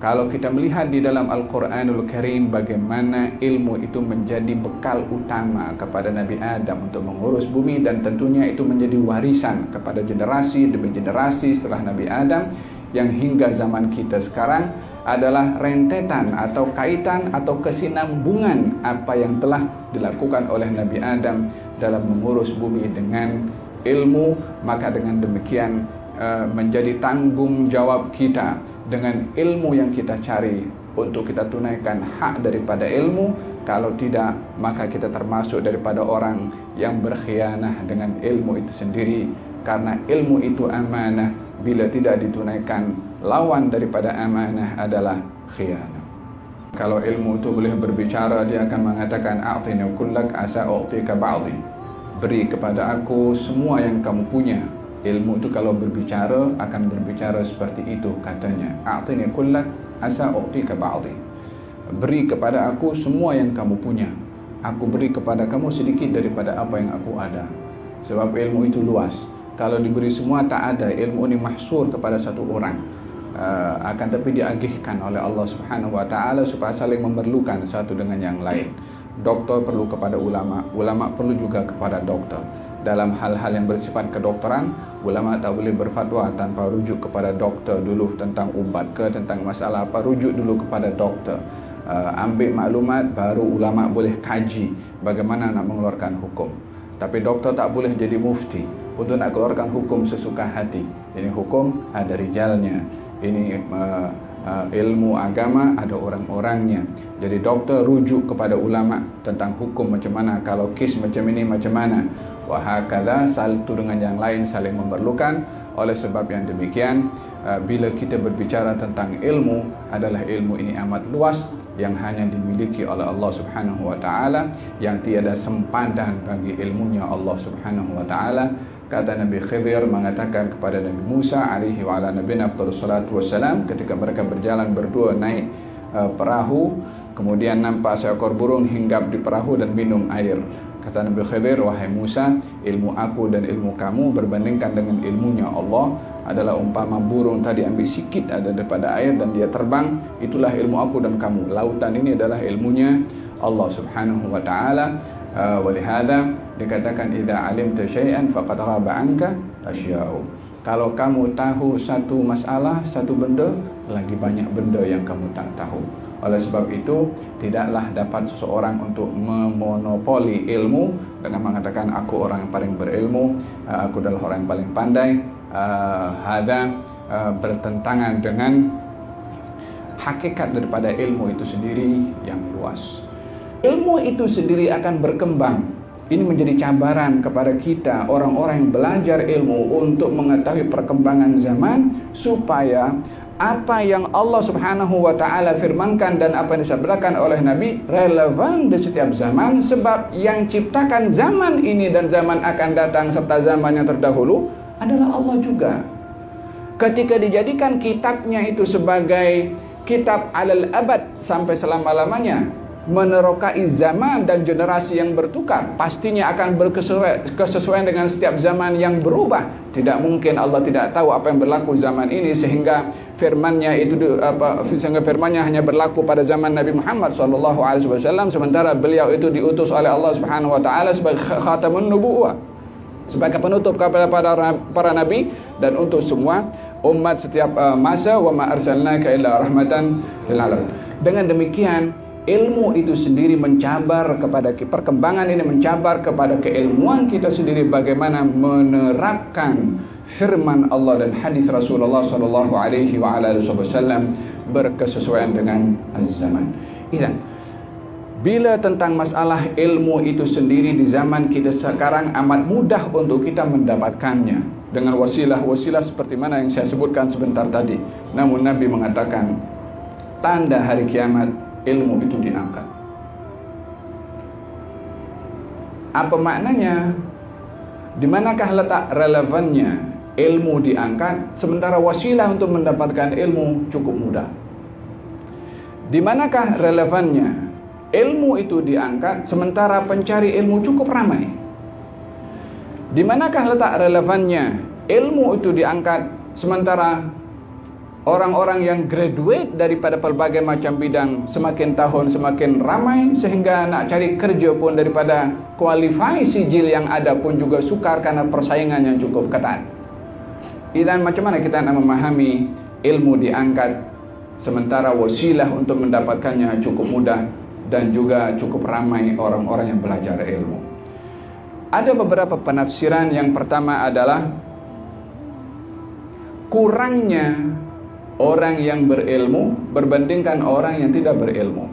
Kalau kita melihat di dalam Al-Quranul Karim bagaimana ilmu itu menjadi bekal utama kepada Nabi Adam untuk mengurus bumi, dan tentunya itu menjadi warisan kepada generasi demi generasi setelah Nabi Adam, yang hingga zaman kita sekarang adalah rentetan atau kaitan atau kesinambungan apa yang telah dilakukan oleh Nabi Adam dalam mengurus bumi dengan ilmu. Maka dengan demikian menjadi tanggung jawab kita dengan ilmu yang kita cari untuk kita tunaikan hak daripada ilmu. Kalau tidak, maka kita termasuk daripada orang yang berkhianah dengan ilmu itu sendiri, karena ilmu itu amanah. Bila tidak ditunaikan, lawan daripada amanah adalah khianah. Kalau ilmu itu boleh berbicara, dia akan mengatakan a'tini kullak asa u'tika ba'dhi, beri kepada aku semua yang kamu punya. Ilmu itu kalau berbicara akan berbicara seperti itu, katanya a'tini kullak asa u'tika ba'dhi, beri kepada aku semua yang kamu punya, aku beri kepada kamu sedikit daripada apa yang aku ada. Sebab ilmu itu luas. Kalau diberi semua tak ada, ilmu ini mahsur kepada satu orang. Akan tapi diagihkan oleh Allah Subhanahu wa taala supaya saling memerlukan satu dengan yang lain. Doktor perlu kepada ulama, ulama perlu juga kepada doktor. Dalam hal-hal yang bersifat kedokteran, ulama tak boleh berfatwa tanpa rujuk kepada doktor dulu tentang ubat ke tentang masalah apa, rujuk dulu kepada doktor. Ambil maklumat, baru ulama boleh kaji bagaimana nak mengeluarkan hukum. Tapi doktor tak boleh jadi mufti untuk nak keluarkan hukum sesuka hati. Ini hukum ada rijalnya. Ini ilmu agama ada orang-orangnya. Jadi doktor rujuk kepada ulama tentang hukum macam mana, kalau kes macam ini macam mana. Wahakala satu dengan yang lain saling memerlukan. Oleh sebab yang demikian, bila kita berbicara tentang ilmu, adalah ilmu ini amat luas yang hanya dimiliki oleh Allah Subhanahu wa taala, yang tiada sempadan bagi ilmunya Allah Subhanahu wa taala. Kata Nabi Khidir mengatakan kepada Nabi Musa alaihi wa ala nabiyina afdhalus salatu wassalam, ketika mereka berjalan berdua naik perahu, kemudian nampak seekor burung hinggap di perahu dan minum air. Kata Nabi Khidir, wahai Musa, ilmu aku dan ilmu kamu berbandingkan dengan ilmunya Allah adalah umpama burung tadi ambil sikit ada daripada air dan dia terbang. Itulah ilmu aku dan kamu. Lautan ini adalah ilmunya Allah Subhanahu wa taala. Walihada dikatakan idza alimta syai'an faqad ghaba anka asya'u. Kalau kamu tahu satu masalah, satu benda, lagi banyak benda yang kamu tak tahu. Oleh sebab itu, tidaklah dapat seseorang untuk memonopoli ilmu dengan mengatakan aku orang yang paling berilmu, aku adalah orang yang paling pandai. Hadza bertentangan dengan hakikat daripada ilmu itu sendiri yang luas. Ilmu itu sendiri akan berkembang. Ini menjadi cabaran kepada kita orang-orang yang belajar ilmu untuk mengetahui perkembangan zaman, supaya apa yang Allah Subhanahu wa taala firmankan dan apa yang disabdakan oleh Nabi relevan di setiap zaman. Sebab yang ciptakan zaman ini dan zaman akan datang serta zaman yang terdahulu adalah Allah juga. Ketika dijadikan kitabnya itu sebagai kitab alal abad sampai selama-lamanya, menerokai zaman dan generasi yang bertukar, pastinya akan berkesesuaian dengan setiap zaman yang berubah. Tidak mungkin Allah tidak tahu apa yang berlaku zaman ini sehingga firman-Nya itu hanya berlaku pada zaman Nabi Muhammad SAW, sementara beliau itu diutus oleh Allah Subhanahu wa taala sebagai khatamun nubuwah, sebagai penutup kepada para nabi dan untuk semua umat setiap masa. Wa ma arsalnaka illa rahmatan lil alamin. Dengan demikian, ilmu itu sendiri mencabar kepada perkembangan ini, mencabar kepada keilmuan kita sendiri bagaimana menerapkan firman Allah dan hadis Rasulullah sallallahu alaihi wa ala alihi wasallam berkesesuaian dengan zaman. Idzan, bila tentang masalah ilmu itu sendiri di zaman kita sekarang amat mudah untuk kita mendapatkannya dengan wasilah-wasilah seperti mana yang saya sebutkan sebentar tadi. Namun Nabi mengatakan tanda hari kiamat ilmu itu diangkat. Apa maknanya? Di manakah letak relevannya ilmu diangkat sementara wasilah untuk mendapatkan ilmu cukup mudah? Di manakah relevannya ilmu itu diangkat sementara pencari ilmu cukup ramai? Di manakah letak relevannya ilmu itu diangkat sementara orang-orang yang graduate daripada pelbagai macam bidang semakin tahun semakin ramai, sehingga nak cari kerja pun daripada qualify sijil yang ada pun juga sukar karena persaingan yang cukup ketat. Dan macam mana kita nak memahami ilmu diangkat sementara wasilah untuk mendapatkannya cukup mudah dan juga cukup ramai orang-orang yang belajar ilmu? Ada beberapa penafsiran. Yang pertama adalah kurangnya orang yang berilmu berbandingkan orang yang tidak berilmu.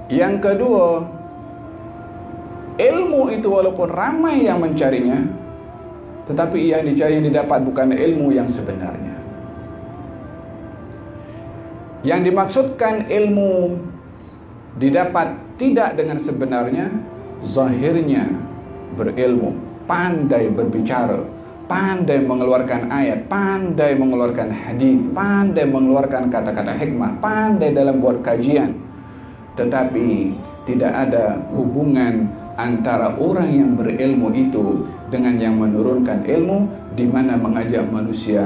Yang kedua, ilmu itu walaupun ramai yang mencarinya, tetapi yang dicari, yang didapat bukan ilmu yang sebenarnya. Yang dimaksudkan ilmu didapat tidak dengan sebenarnya, zahirnya berilmu, pandai berbicara, pandai mengeluarkan ayat, pandai mengeluarkan hadis, pandai mengeluarkan kata-kata hikmah, pandai dalam buat kajian, tetapi tidak ada hubungan antara orang yang berilmu itu dengan yang menurunkan ilmu, di mana mengajak manusia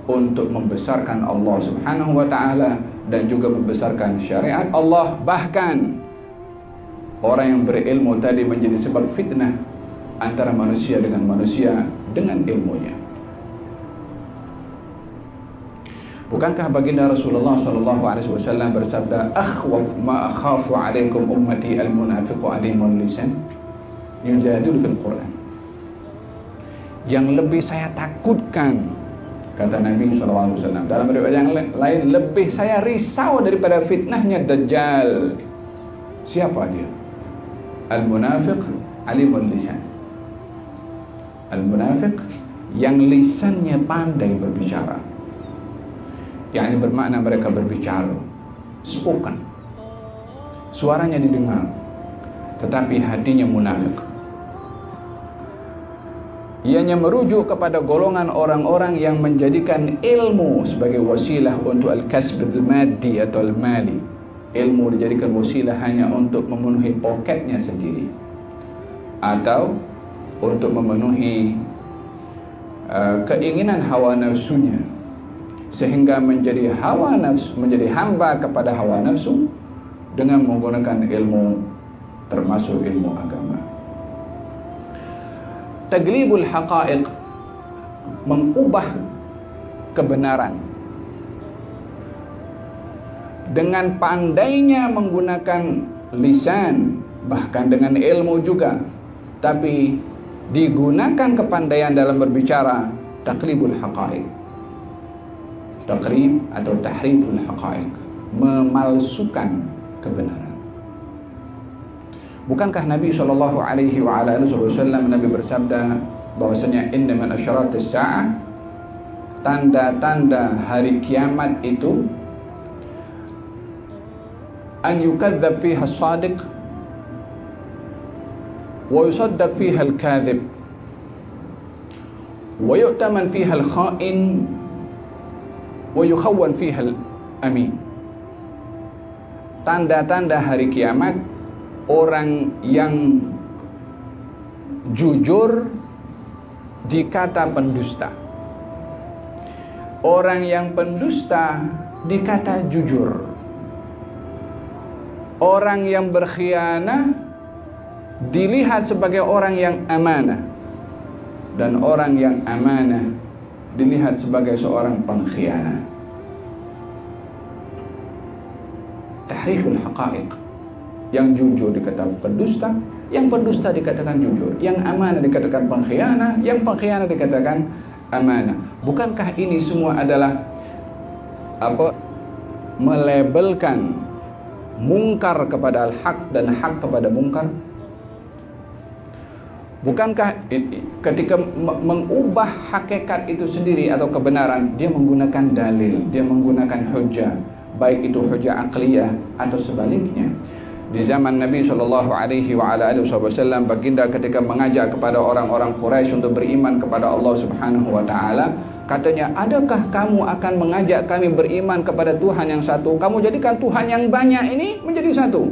untuk membesarkan Allah Subhanahu wa taala dan juga membesarkan syariat Allah. Bahkan orang yang berilmu tadi menjadi sebab fitnah antara manusia dengan manusia dengan ilmunya. Bukankah baginda Rasulullah SAW bersabda, akhwaf ma akhafu alaikum ummati al-munafiqu alimul lisan yujadilu fil Quran. Yang lebih saya takutkan, kata Nabi SAW dalam riwayat yang lain, lebih saya risau daripada fitnahnya Dajjal. Siapa dia? Al-munafiq alimul lisan. Al-munafiq yang lisannya pandai berbicara, yakni bermakna mereka berbicara spoken, suaranya didengar, tetapi hatinya munafik. Ianya merujuk kepada golongan orang-orang yang menjadikan ilmu sebagai wasilah untuk al-kasb al-maddi atau al-mali. Ilmu dijadikan wasilah hanya untuk memenuhi poketnya sendiri, atau untuk memenuhi keinginan hawa nafsunya, sehingga menjadi hawa nafsu, menjadi hamba kepada hawa nafsu dengan menggunakan ilmu, termasuk ilmu agama. Taglibul haqa'iq, mengubah kebenaran dengan pandainya menggunakan lisan, bahkan dengan ilmu juga, tapi digunakan kepandaian dalam berbicara, taklibul haqa'iq, takrib atau tahriful haqa'iq, memalsukan kebenaran. Bukankah Nabi SAW Nabi bersabda bahwasanya inna min asyaratis sa'ah, tanda-tanda hari kiamat itu, an yukadzab fiha as-sadiq wa yusaddaq fiha al-kadhib wa yu'taman fiha al-kha'in wa yukhawwan fiha al-amin. Tanda-tanda hari kiamat, orang yang jujur dikata pendusta, orang yang pendusta dikata jujur, orang yang berkhianat dilihat sebagai orang yang amanah, dan orang yang amanah dilihat sebagai seorang pengkhianat. Tahriful haqa'iq, yang jujur dikatakan pendusta, yang pendusta dikatakan jujur, yang amanah dikatakan pengkhianat, yang pengkhianat dikatakan amanah. Bukankah ini semua adalah melabelkan mungkar kepada al-haq dan hak kepada mungkar? Bukankah ketika mengubah hakikat itu sendiri atau kebenaran, dia menggunakan dalil, dia menggunakan hujah, baik itu hujah aqliyah atau sebaliknya. Di zaman Nabi SAW, baginda ketika mengajak kepada orang-orang Quraisy untuk beriman kepada Allah Subhanahu wa taala, katanya, adakah kamu akan mengajak kami beriman kepada Tuhan yang satu? Kamu jadikan Tuhan yang banyak ini menjadi satu,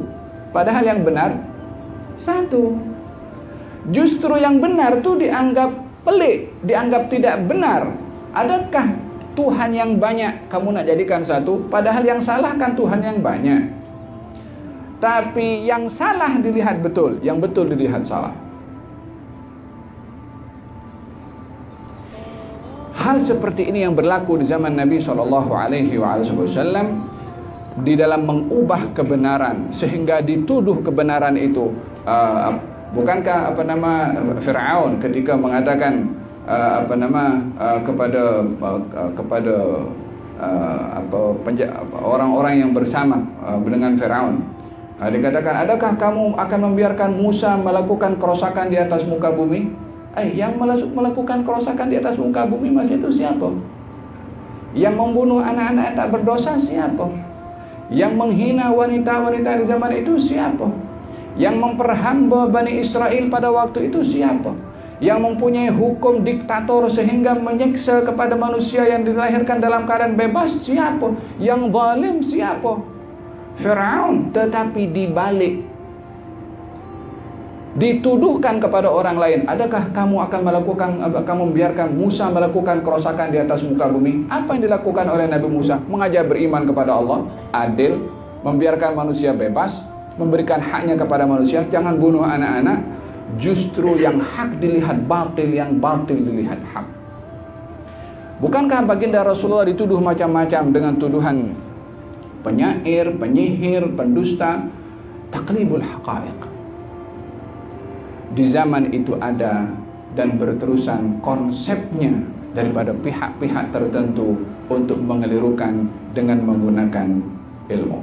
padahal yang benar satu. Justru yang benar itu dianggap pelik, dianggap tidak benar. Adakah Tuhan yang banyak kamu nak jadikan satu, padahal yang salah kan Tuhan yang banyak. Tapi yang salah dilihat betul, yang betul dilihat salah. Hal seperti ini yang berlaku di zaman Nabi SAW di dalam mengubah kebenaran sehingga dituduh kebenaran itu. Bukankah Fir'aun ketika mengatakan kepada orang-orang yang bersama dengan Fir'aun, dikatakan, adakah kamu akan membiarkan Musa melakukan kerosakan di atas muka bumi? Yang melakukan kerosakan di atas muka bumi masih itu siapa? Yang membunuh anak-anak tak berdosa siapa? Yang menghina wanita-wanita di zaman itu siapa? Yang memperhamba Bani Israel pada waktu itu siapa? Yang mempunyai hukum diktator sehingga menyiksa kepada manusia yang dilahirkan dalam keadaan bebas siapa? Yang zalim siapa? Fir'aun. Tetapi dibalik dituduhkan kepada orang lain, adakah kamu akan membiarkan Musa melakukan kerosakan di atas muka bumi? Apa yang dilakukan oleh Nabi Musa? Mengajak beriman kepada Allah, adil, membiarkan manusia bebas, memberikan haknya kepada manusia, jangan bunuh anak-anak. Justru yang hak dilihat batil, yang batil dilihat hak. Bukankah baginda Rasulullah dituduh macam-macam dengan tuduhan penyair, penyihir, pendusta, taklibul haqaiq? Di zaman itu ada dan berterusan konsepnya daripada pihak-pihak tertentu untuk mengelirukan dengan menggunakan ilmu.